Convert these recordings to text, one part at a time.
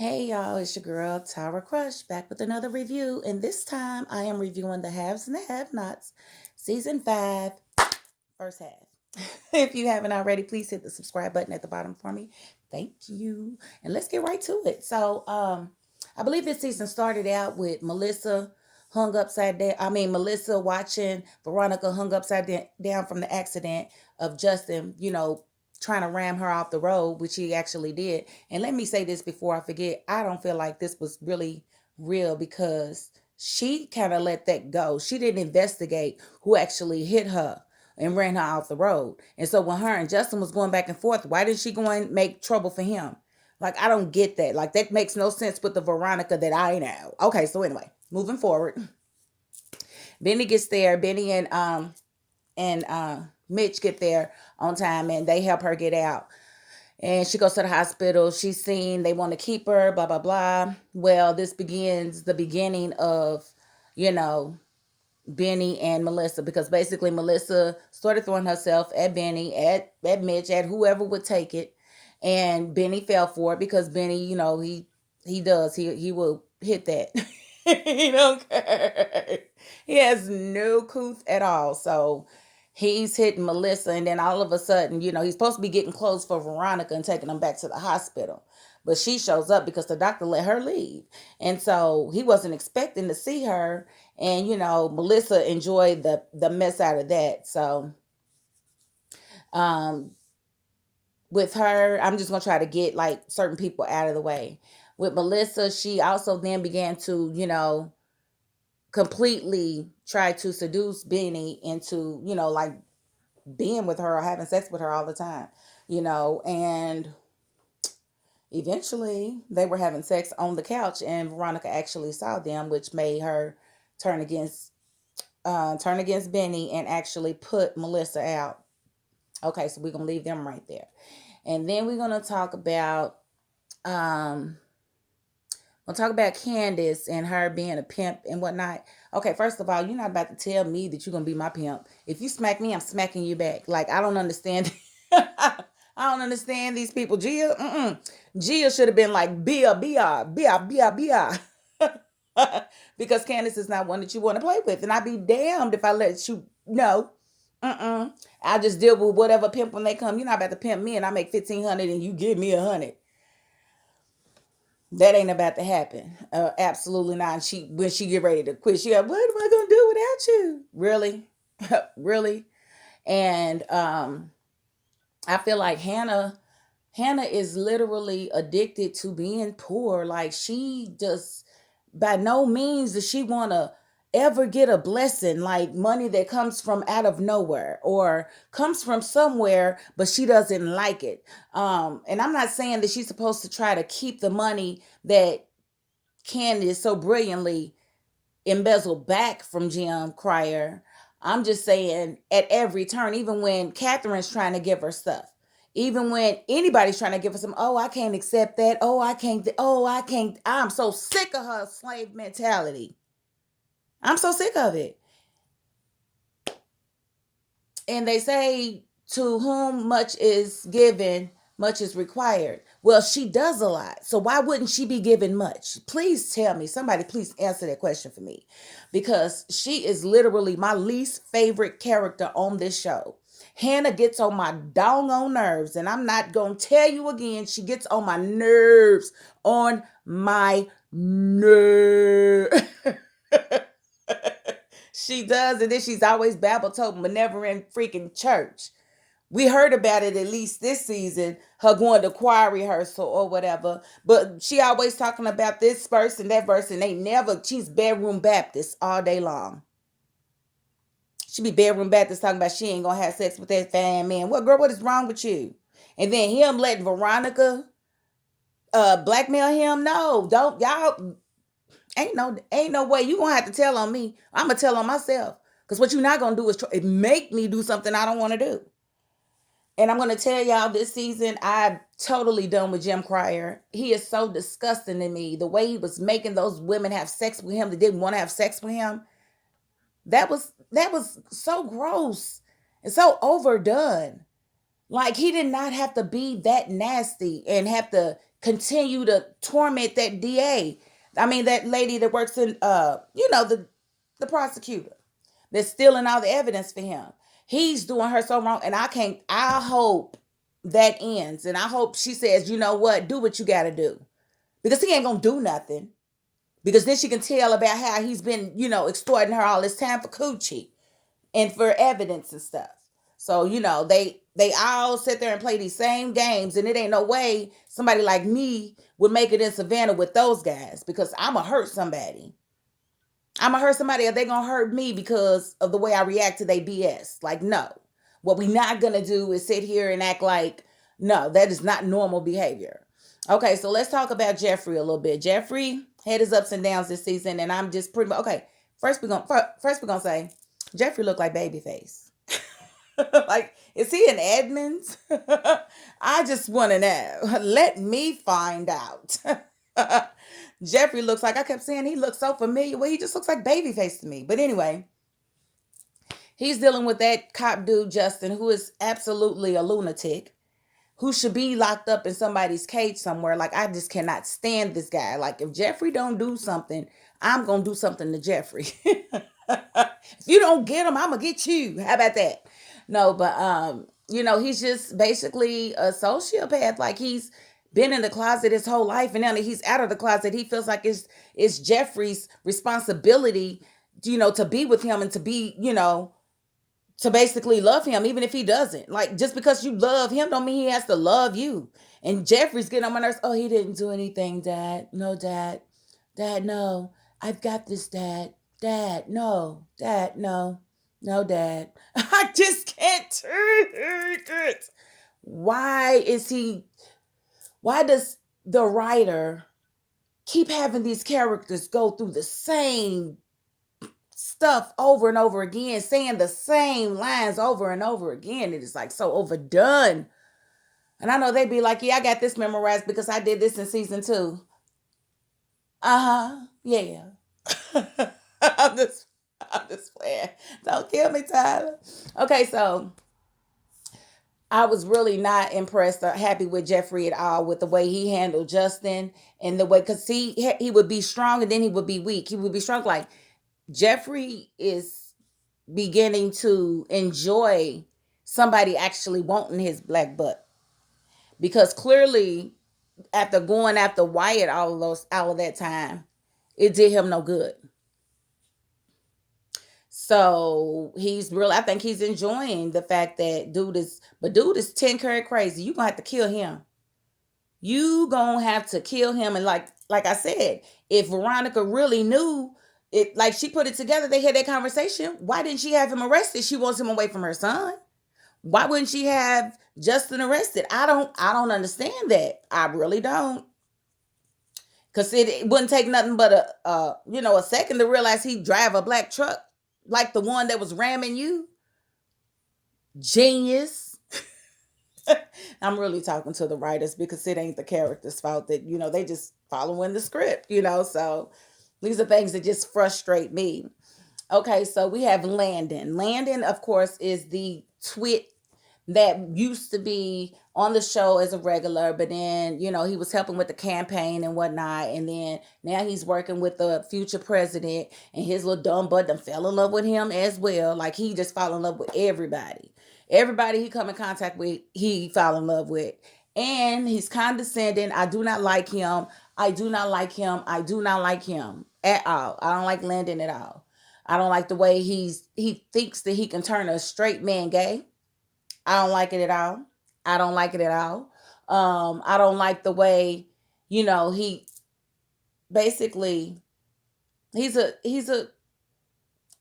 Hey y'all, it's your girl Tara Crush back with another review, and this time I am reviewing The Haves and the Have Nots, Season 5, first half. If you haven't already, please hit the subscribe button at the bottom for me. Thank you. And let's get right to it. I believe this season started out with Melissa hung upside down. Melissa watching Veronica hung down from the accident of Justin, trying to ram her off the road, which he actually did. And let me say this before I forget, I don't feel like this was really real because she kind of let that go. She didn't investigate who actually hit her and ran her off the road. And so when her and Justin was going back and forth, why did she go and make trouble for him? Like, I don't get that. Like, that makes no sense with the Veronica that I know. Okay, so anyway, moving forward. Benny gets there. Benny and Mitch get there on time and they help her get out. And she goes to the hospital. She's seen they want to keep her, blah, blah, blah. Well, this begins the beginning of, you know, Benny and Melissa, because basically Melissa started throwing herself at Benny, at Mitch, at whoever would take it. And Benny fell for it because Benny, he will hit that. He don't care. He has no couth at all. So he's hitting Melissa, and then all of a sudden, he's supposed to be getting clothes for Veronica and taking them back to the hospital. But she shows up because the doctor let her leave. And so he wasn't expecting to see her. And, Melissa enjoyed the mess out of that. So um, with her, I'm just going to try to get like certain people out of the way. With Melissa, she also then began to, completely try to seduce Benny into, like being with her or having sex with her all the time, and eventually they were having sex on the couch and Veronica actually saw them, which made her turn against turn against Benny and actually put Melissa out. Okay, so we're gonna leave them right there. And then we're gonna talk about um we'll talk about Candace and her being a pimp and whatnot. Okay, first of all, you're not about to tell me that you're gonna be my pimp. If you smack me, I'm smacking you back. Like, I don't understand. I don't understand these people. Gia should have been like Bia, Bia, Bia, Bia, Bia. Because Candace is not one that you want to play with. And I'd be damned if I let you know. I'll just deal with whatever pimp when they come. You're not about to pimp me and I make 1,500 and you give me 100. That ain't about to happen. Absolutely not. And when she get ready to quit, she like, what am I gonna do without you? Really? Really? And I feel like Hannah is literally addicted to being poor. Like, she just, by no means does she want to ever get a blessing, like money that comes from out of nowhere or comes from somewhere, but she doesn't like it. And I'm not saying that she's supposed to try to keep the money that Candace so brilliantly embezzled back from Jim Cryer. I'm just saying, at every turn, even when Catherine's trying to give her stuff, even when anybody's trying to give her some, oh, I can't accept that. Oh, I can't. Oh, I can't. I'm so sick of her slave mentality. I'm so sick of it. And they say, to whom much is given, much is required. Well, she does a lot. So why wouldn't she be given much? Please tell me. Somebody please answer that question for me. Because she is literally my least favorite character on this show. Hannah gets on my doggone nerves. And I'm not going to tell you again. She gets on my nerves. On my nerves. She does, and then she's always babble toting, but never in freaking church. We heard about it at least this season, her going to choir rehearsal or whatever. But she always talking about this verse and that verse, and she's bedroom Baptist all day long. She be bedroom Baptist talking about she ain't gonna have sex with that fine man. What, girl, what is wrong with you? And then him letting Veronica blackmail him. No, don't y'all. Ain't no way. You gonna have to tell on me. I'm gonna tell on myself. Because what you're not gonna do is make me do something I don't want to do. And I'm gonna tell y'all, this season I'm totally done with Jim Cryer. He is so disgusting to me. The way he was making those women have sex with him that didn't want to have sex with him. That was so gross and so overdone. Like, he did not have to be that nasty and have to continue to torment that DA. I mean, that lady that works in, the prosecutor that's stealing all the evidence for him. He's doing her so wrong, and I hope that ends, and I hope she says, you know what, do what you got to do, because he ain't gonna do nothing. Because then she can tell about how he's been, extorting her all this time for coochie and for evidence and stuff. So, they all sit there and play these same games, and it ain't no way somebody like me would make it in Savannah with those guys, because I'ma hurt somebody. I'm gonna hurt somebody, or they gonna hurt me because of the way I react to their BS. Like, no. What we not gonna do is sit here and act like, no, that is not normal behavior. Okay, so let's talk about Jeffrey a little bit. Jeffrey had his ups and downs this season, and I'm just pretty much okay. First we're gonna say Jeffrey looked like Babyface. Like, is he an Edmonds? I just want to know. Let me find out. Jeffrey looks like, I kept saying he looks so familiar. Well, he just looks like Babyface to me. But anyway, he's dealing with that cop dude, Justin, who is absolutely a lunatic, who should be locked up in somebody's cage somewhere. Like, I just cannot stand this guy. Like, if Jeffrey don't do something, I'm going to do something to Jeffrey. If you don't get him, I'm going to get you. How about that? No, but, he's just basically a sociopath. Like, he's been in the closet his whole life, and now that he's out of the closet, he feels like it's Jeffrey's responsibility, to be with him and to be, to basically love him, even if he doesn't. Like, just because you love him don't mean he has to love you. And Jeffrey's getting on my nerves. Oh, he didn't do anything, Dad. No, Dad. Dad, no. I've got this, Dad. Dad, no. Dad, no. No, Dad. I just can't take it. Why does the writer keep having these characters go through the same stuff over and over again, saying the same lines over and over again? It is like so overdone. And I know they'd be like, yeah, I got this memorized because I did this in season 2. Yeah. I'm just playing. Don't kill me, Tyler. Okay, so I was really not impressed or happy with Jeffrey at all, with the way he handled Justin, and the way, because he would be strong and then he would be weak. He would be strong. Like, Jeffrey is beginning to enjoy somebody actually wanting his black butt, because clearly after going after Wyatt all of that time, it did him no good. So I think he's enjoying the fact that dude is 10 karat crazy. You gonna have to kill him. You gonna have to kill him. And like I said, if Veronica really knew it, like she put it together, they had that conversation. Why didn't she have him arrested? She wants him away from her son. Why wouldn't she have Justin arrested? I don't understand that. I really don't. Cause it wouldn't take nothing but a second to realize he'd drive a black truck like the one that was ramming you. Genius. I'm really talking to the writers, because it ain't the characters' fault that, they just following the script, so these are things that just frustrate me. Okay, so we have Landon. Landon, of course, is the twit that used to be on the show as a regular, but then, he was helping with the campaign and whatnot. And then now he's working with the future president, and his little dumb butt done fell in love with him as well. Like, he just fall in love with everybody. Everybody he come in contact with, he fall in love with. And he's condescending. I do not like him. I do not like him. I do not like him at all. I don't like Landon at all. I don't like the way he thinks that he can turn a straight man gay. I don't like it at all. I don't like it at all. I don't like the way, he basically, he's a,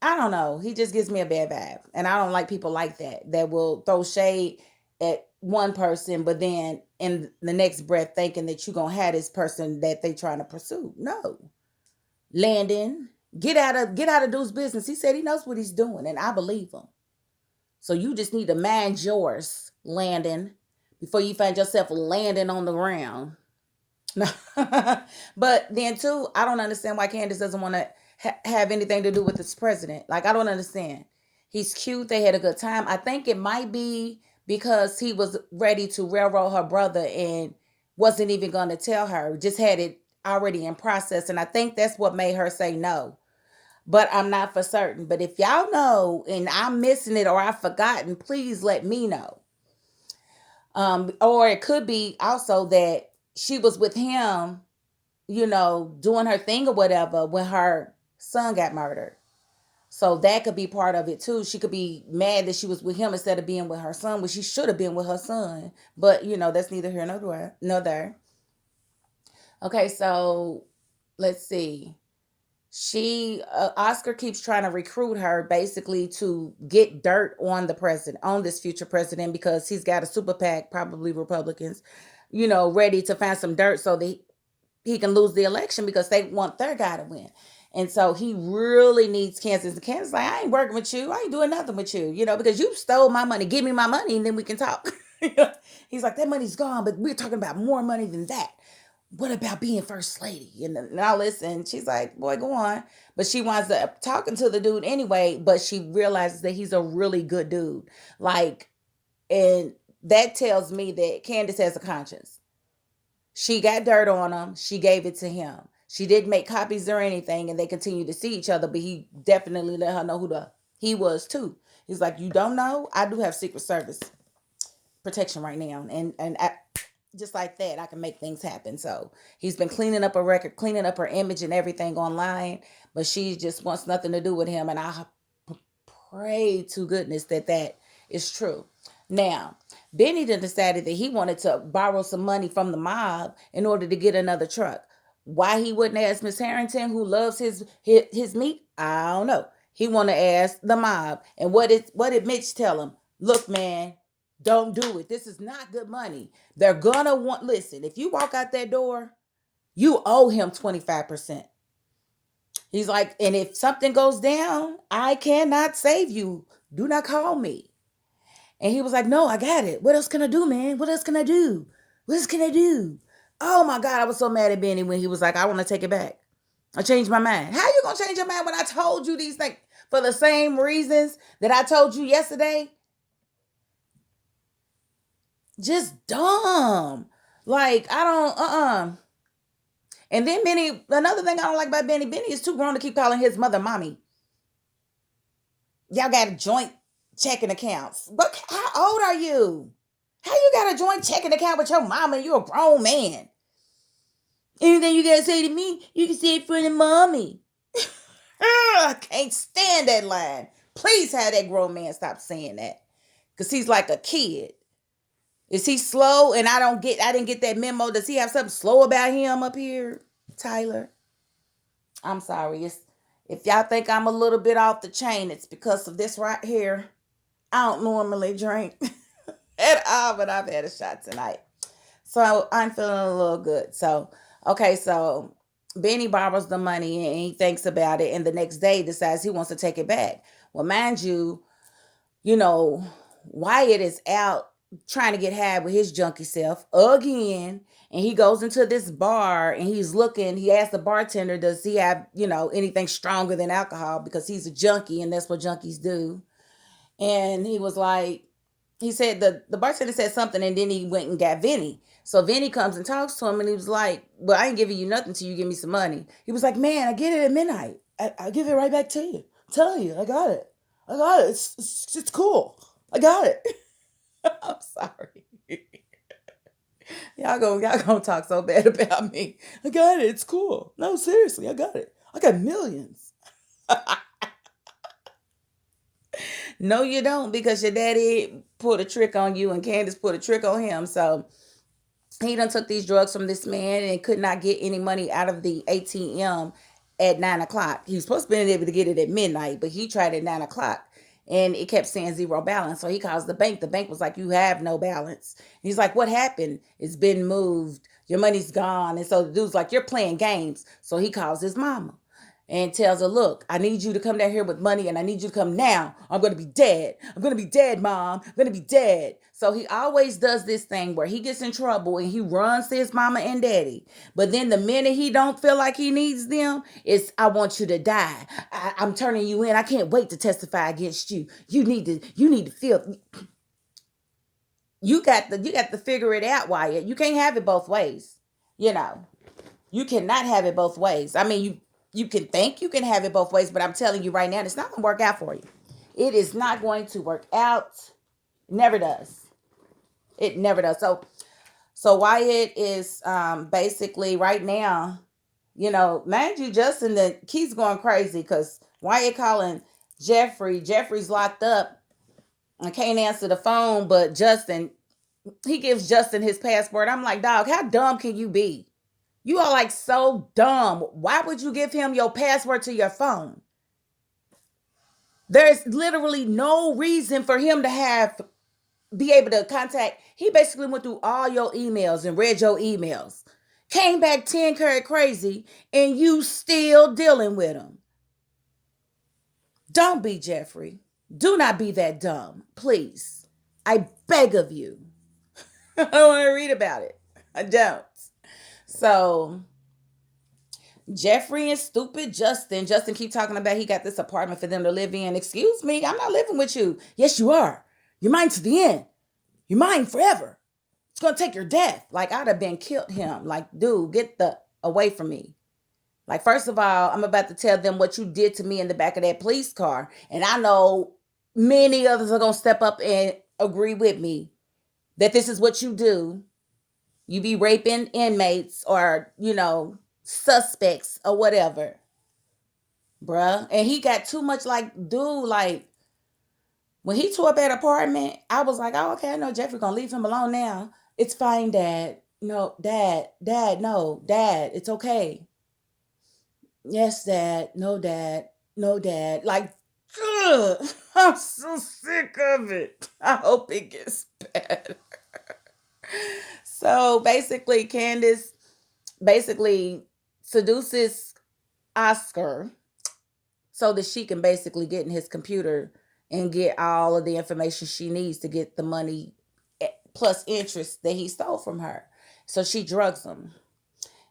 I don't know. He just gives me a bad vibe. And I don't like people like that will throw shade at one person, but then in the next breath thinking that you're going to have this person that they trying to pursue. No. Landon, get out of dude's business. He said he knows what he's doing, and I believe him. So you just need to mind yours, Landon, before you find yourself landing on the ground. But then too, I don't understand why Candace doesn't want to have anything to do with this president. Like, I don't understand. He's cute. They had a good time. I think it might be because he was ready to railroad her brother and wasn't even going to tell her, just had it already in process. And I think that's what made her say no. But I'm not for certain. But if y'all know and I'm missing it or I've forgotten, please let me know. Or it could be also that she was with him, doing her thing or whatever when her son got murdered. So that could be part of it too. She could be mad that she was with him instead of being with her son, which she should have been with her son. But that's neither here nor there. Okay, so let's see. She Oscar keeps trying to recruit her basically to get dirt on the president, on this future president, because he's got a super PAC, probably Republicans, ready to find some dirt so that he can lose the election because they want their guy to win. And so he really needs Kansas. And Kansas like, I ain't working with you. I ain't doing nothing with you, because you stole my money. Give me my money and then we can talk. He's like, that money's gone, but we're talking about more money than that. What about being first lady? And now listen, she's like, boy, go on. But she winds up talking to the dude anyway, but she realizes that he's a really good dude. Like, and that tells me that Candace has a conscience. She got dirt on him. She gave it to him. She didn't make copies or anything, and they continue to see each other, but he definitely let her know who he was too. He's like, you don't know? I do have Secret Service protection right now. And just like that, I can make things happen. So he's been cleaning up her record, cleaning up her image and everything online, but she just wants nothing to do with him. And I pray to goodness that that is true. Now, Benny then decided that he wanted to borrow some money from the mob in order to get another truck. Why he wouldn't ask Miss Harrington, who loves his meat, I don't know. He want to ask the mob. And what did Mitch tell him? Look, man, don't do it. This is not good money. They're gonna listen, if you walk out that door, you owe him 25%. He's like, and if something goes down, I cannot save you. Do not call me. And he was like, no, I got it. What else can I do, man? What else can I do? What else can I do? Oh my God, I was so mad at Benny when he was like, I want to take it back. I changed my mind. How you gonna change your mind when I told you these things for the same reasons that I told you yesterday? Just dumb. Like, I don't, And then Benny, another thing I don't like about Benny is too grown to keep calling his mother mommy. Y'all got joint checking accounts. But how old are you? How you got a joint checking account with your mama and you're a grown man? Anything you gotta say to me, you can say it for the mommy. I can't stand that line. Please have that grown man stop saying that. Because he's like a kid. Is he slow? And I didn't get that memo. Does he have something slow about him up here, Tyler? I'm sorry. If y'all think I'm a little bit off the chain, it's because of this right here. I don't normally drink at all, but I've had a shot tonight. So I'm feeling a little good. So, okay, so Benny borrows the money and he thinks about it, and the next day decides he wants to take it back. Well, mind you, Wyatt is out trying to get high with his junkie self again. And he goes into this bar and he asks the bartender, does he have, anything stronger than alcohol? Because he's a junkie and that's what junkies do. And he was like, he said the bartender said something and then he went and got Vinny. So Vinny comes and talks to him and he was like, well, I ain't giving you nothing till you give me some money. He was like, man, I get it at midnight. I give it right back to you. I'm telling you, I got it. I got it. It's cool. I got it. I'm sorry. Y'all gonna talk so bad about me. I got it. It's cool. No, seriously, I got it. I got millions. No, you don't, because your daddy put a trick on you and Candace put a trick on him. So he done took these drugs from this man and could not get any money out of the ATM at 9 o'clock. He was supposed to be able to get it at midnight, but he tried at 9 o'clock. And it kept saying zero balance. So he calls the bank. The bank was like, you have no balance. And he's like, what happened? It's been moved. Your money's gone. And so the dude's like, you're playing games. So he calls his mama and tells her, look, I need you to come down here with money and I need you to come now. I'm going to be dead. I'm going to be dead, Mom. I'm going to be dead. So he always does this thing where he gets in trouble and he runs to his mama and daddy. But then the minute he don't feel like he needs them, it's, I want you to die. I'm turning you in. I can't wait to testify against you. You need to feel. You got to figure it out, Wyatt. You can't have it both ways. You know, you cannot have it both ways. I mean, you can think you can have it both ways, but I'm telling you right now, it's not gonna work out for you. It is not going to work out. Never does. It never does. So Wyatt is basically right now, mind you, Justin, the Keith's going crazy because Wyatt calling Jeffrey. Jeffrey's locked up and can't answer the phone, but Justin, he gives Justin his passport. I'm like, dog, how dumb can you be? You are like so dumb. Why would you give him your password to your phone? There's literally no reason for him to be able to contact. He basically went through all your emails and read your emails. Came back 10 carat crazy and you still dealing with him. Don't be Jeffrey. Do not be that dumb. Please. I beg of you. I don't want to read about it. I don't. So Jeffrey and stupid Justin. Justin keep talking about he got this apartment for them to live in. Excuse me, I'm not living with you. Yes, you are. You're mine to the end. You're mine forever. It's gonna take your death. Like I'd have been killed him. Like, dude, get the away from me. Like, first of all, I'm about to tell them what you did to me in the back of that police car. And I know many others are gonna step up and agree with me that this is what you do. You be raping inmates or, suspects or whatever. Bruh. And he got too much like, dude, like when he tore up that apartment, I was like, oh, okay, I know Jeffrey gonna leave him alone now. It's fine, Dad. No, Dad, no, Dad, it's okay. Yes, Dad. No, Dad. No, Dad. Like, ugh, I'm so sick of it. I hope it gets better. So basically, Candace basically seduces Oscar so that she can basically get in his computer and get all of the information she needs to get the money plus interest that he stole from her. So she drugs him.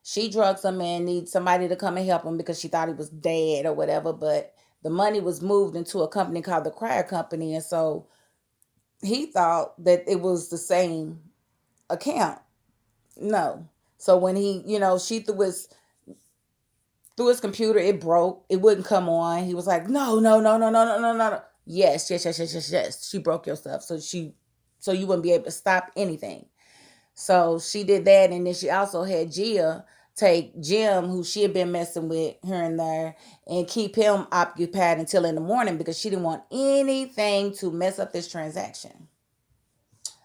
She drugs him and needs somebody to come and help him because she thought he was dead or whatever. But the money was moved into a company called the Crier Company. And so he thought that it was the same account. No. So when she through his computer, it broke. It wouldn't come on. He was like, no, no, no, no, no, no, no, no. Yes, yes, yes, yes, yes, yes. She broke your stuff. So you wouldn't be able to stop anything. So she did that. And then she also had Gia take Jim, who she had been messing with here and there, and keep him occupied until in the morning because she didn't want anything to mess up this transaction.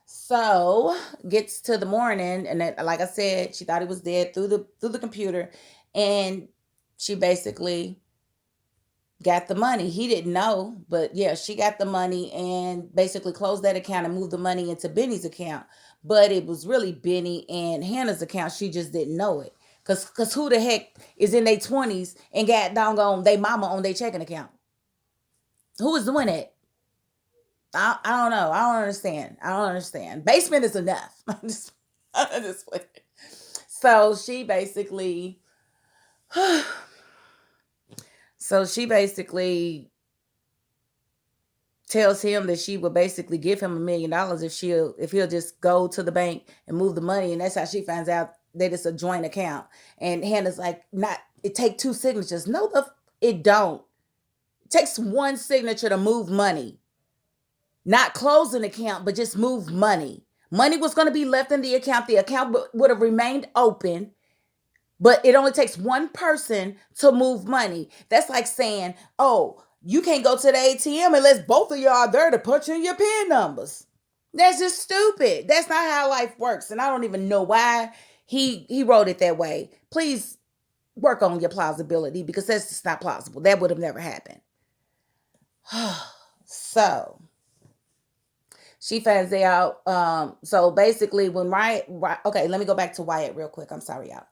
So gets to the morning, and then, like I said, she thought he was dead through the computer, and she basically got the money. He didn't know, but yeah, she got the money and basically closed that account and moved the money into Benny's account. But it was really Benny and Hannah's account. She just didn't know it. Cause who the heck is in their 20s and got doggone they mama on their checking account? Who is doing it? I don't know. I don't understand. I don't understand. Basement is enough. I'm just so she basically so she basically tells him that she would basically give him $1 million if he'll just go to the bank and move the money. And that's how she finds out that it's a joint account. And Hannah's like, not it take two signatures. No, it don't. It takes one signature to move money. Not close an account, but just move money. Money was going to be left in the account. The account would have remained open, but it only takes one person to move money. That's like saying, oh, you can't go to the ATM unless both of y'all are there to punch in your PIN numbers. That's just stupid. That's not how life works. And I don't even know why he wrote it that way. Please work on your plausibility because that's just not plausible. That would have never happened. So she finds out. So basically, when Wyatt, okay, let me go back to Wyatt real quick. I'm sorry, y'all.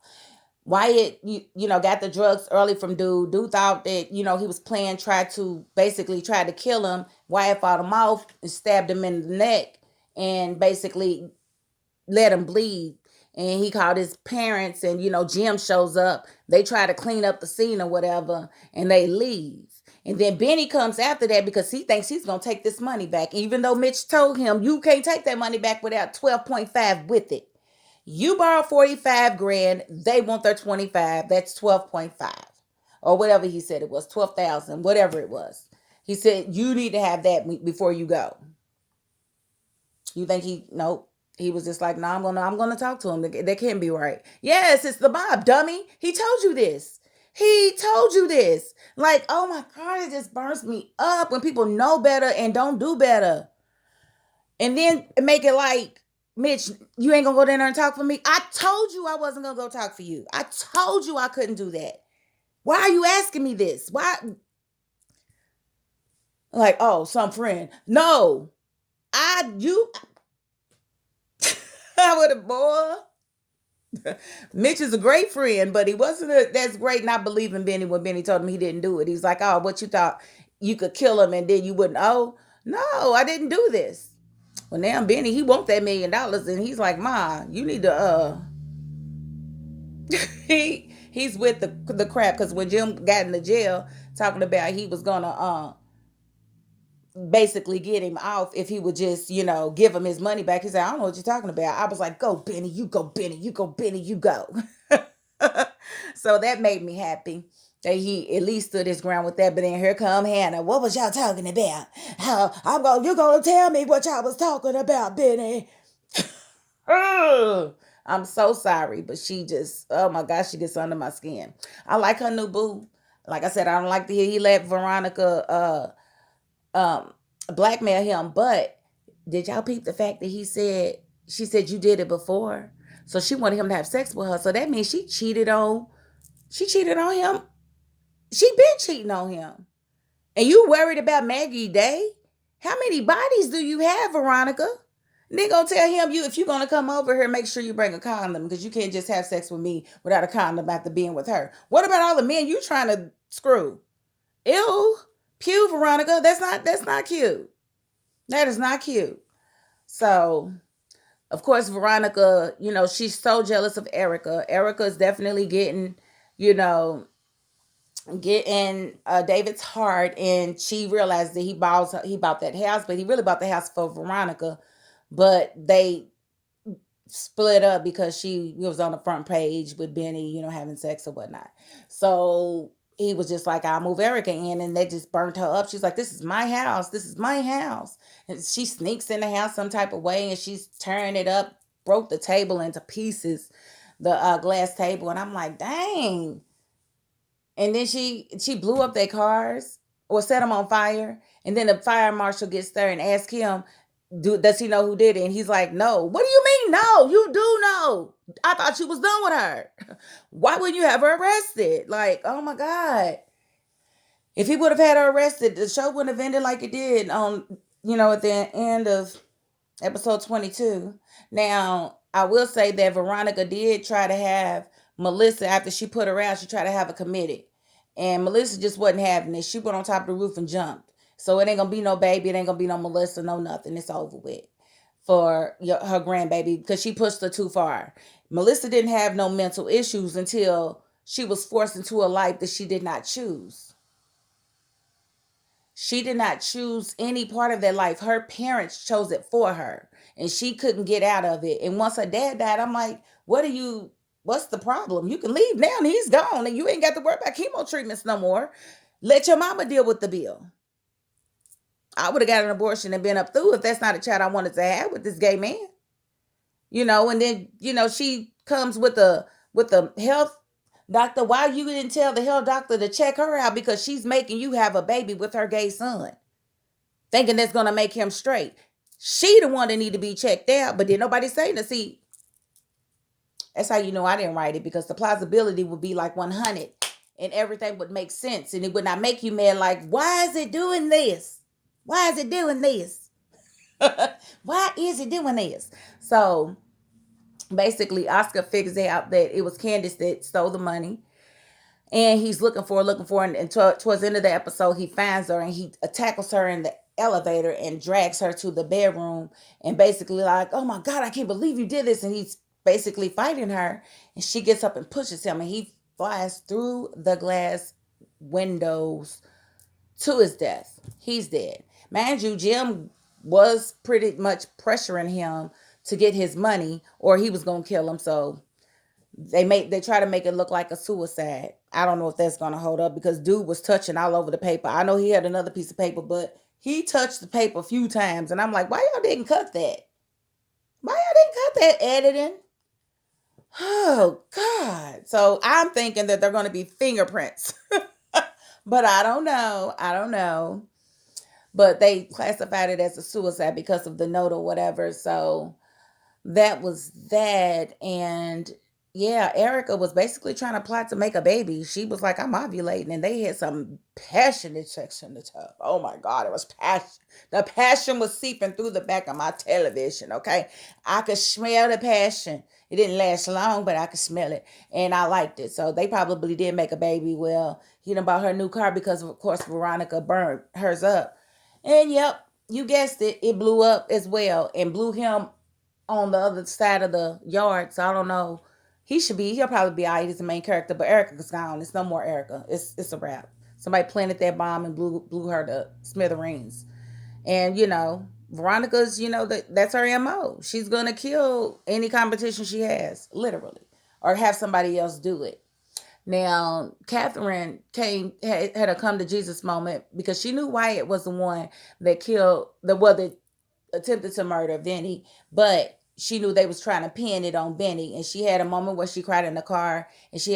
Wyatt, got the drugs early from dude. Dude thought that, he was try to kill him. Wyatt fought him off and stabbed him in the neck and basically let him bleed. And he called his parents and, Jim shows up. They try to clean up the scene or whatever and they leave. And then Benny comes after that because he thinks he's going to take this money back, even though Mitch told him you can't take that money back without 12.5 with it. You borrowed 45 grand. They want their 25. That's 12.5 or whatever he said it was, 12,000, whatever it was. He said, you need to have that before you go. You think nope. He was just like, no, I'm gonna talk to him. That can't be right. Yes, it's the Bob, dummy. He told you this. He told you this. Like, oh my God, it just burns me up when people know better and don't do better. And then make it like, Mitch, you ain't gonna go down there and talk for me. I told you I wasn't gonna go talk for you. I told you I couldn't do that. Why are you asking me this? Why? Like, oh, some friend. No. I would have, boy. Mitch is a great friend, but he wasn't that's great not believing Benny when Benny told him he didn't do it. He's like, oh, what you thought you could kill him and then you wouldn't? Oh, no, I didn't do this. Well, now Benny, he wants that $1 million and he's like, Ma, you need to he's with the crap because when Jim got into jail talking about he was gonna basically get him off if he would just, give him his money back. He said, I don't know what you're talking about. I was like, go, Benny, you go, Benny, you go, Benny, you go. So that made me happy that he at least stood his ground with that. But then here come Hannah. What was y'all talking about? You gonna tell me what y'all was talking about, Benny? I'm so sorry, but she just, oh my gosh, she gets under my skin. I like her new boo. Like I said, I don't like to hear he let Veronica blackmail him, but did y'all peep the fact that she said you did it before? So she wanted him to have sex with her. So that means she cheated on him. She been cheating on him. And you worried about Maggie Day? How many bodies do you have, Veronica? And they gonna tell him if you're gonna come over here, make sure you bring a condom because you can't just have sex with me without a condom after being with her. What about all the men you trying to screw? Ew. Pew, Veronica. That's not cute. That is not cute. So, of course, Veronica, she's so jealous of Erica. Erica is definitely getting David's heart, and she realized that he bought that house, but he really bought the house for Veronica. But they split up because she was on the front page with Benny, having sex or whatnot. So he was just like, I'll move Erica in, and they just burnt her up. She's like, this is my house. This is my house. And she sneaks in the house some type of way, and she's tearing it up, broke the table into pieces, the glass table. And I'm like, dang. And then she blew up their cars or set them on fire. And then the fire marshal gets there and asks him, does he know who did it? And he's like, no. What do you mean, no? You do know. I thought you was done with her. Why wouldn't you have her arrested? Like, oh my God. If he would have had her arrested, the show wouldn't have ended like it did on, at the end of episode 22. Now, I will say that Veronica did try to have Melissa, after she put her out, she tried to have her committed. And Melissa just wasn't having it. She went on top of the roof and jumped. So it ain't going to be no baby. It ain't going to be no Melissa, no nothing. It's over with for her grandbaby because she pushed her too far. Melissa didn't have no mental issues until she was forced into a life that she did not choose. She did not choose any part of that life. Her parents chose it for her, and she couldn't get out of it. And once her dad died, I'm like, what's the problem? You can leave now and he's gone and you ain't got to worry about chemo treatments no more. Let your mama deal with the bill. I would have got an abortion and been up through if that's not a child I wanted to have with this gay man. And then, she comes with the health doctor. Why you didn't tell the health doctor to check her out? Because she's making you have a baby with her gay son, thinking that's going to make him straight. She the one that need to be checked out, but then nobody saying to see. That's how you know I didn't write it, because the plausibility would be like 100 and everything would make sense. And it would not make you mad like, why is it doing this? Why is it doing this? Why is it doing this? So basically, Oscar figures out that it was Candace that stole the money. And he's looking for her. And towards the end of the episode, he finds her and he tackles her in the elevator and drags her to the bedroom. And basically like, oh my God, I can't believe you did this. And he's basically fighting her. And she gets up and pushes him. And he flies through the glass windows to his death. He's dead. Mind you, Jim was pretty much pressuring him to get his money or he was gonna kill him. So they try to make it look like a suicide. I don't know if that's gonna hold up because dude was touching all over the paper. I know he had another piece of paper, but he touched the paper a few times, and I'm like, why y'all didn't cut that? Why y'all didn't cut that editing? Oh God. So I'm thinking that they're gonna be fingerprints. But I don't know. I don't know. But they classified it as a suicide because of the note or whatever. So that was that. And yeah, Erica was basically trying to plot to make a baby. She was like, I'm ovulating. And they had some passionate sex in the tub. Oh my God, it was passion. The passion was seeping through the back of my television. Okay. I could smell the passion. It didn't last long, but I could smell it. And I liked it. So they probably did make a baby. Well, he done bought her new car because, of course, Veronica burned hers up. And yep, you guessed it. It blew up as well and blew him on the other side of the yard. So I don't know. He'll probably be all right. He's the main character, but Erica's gone. It's no more Erica. It's a wrap. Somebody planted that bomb and blew her to smithereens. And Veronica's, that's her MO. She's gonna kill any competition she has, literally, or have somebody else do it. Now, Catherine had a come to Jesus moment because she knew Wyatt was the one that killed that attempted to murder Vinny, but she knew they was trying to pin it on Benny, and she had a moment where she cried in the car, and she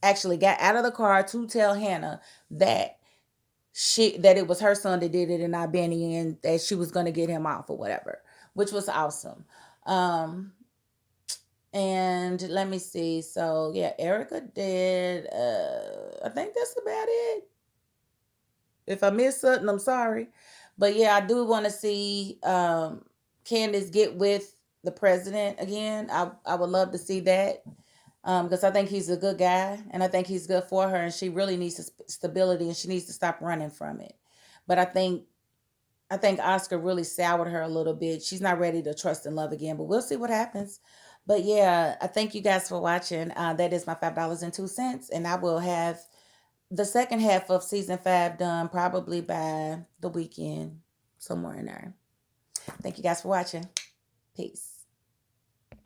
actually got out of the car to tell Hannah that that it was her son that did it and not Benny, and that she was going to get him off or whatever, which was awesome. And let me see. So yeah, Erica did. I think that's about it. If I missed something, I'm sorry. But yeah, I do want to see Candace get with the president again. I would love to see that because I think he's a good guy and I think he's good for her, and she really needs stability and she needs to stop running from it. But I think Oscar really soured her a little bit. She's not ready to trust and love again, but we'll see what happens. But yeah, I thank you guys for watching. That is my $5.02, and I will have the second half of season 5 done probably by the weekend, somewhere in there. Thank you guys for watching. Peace.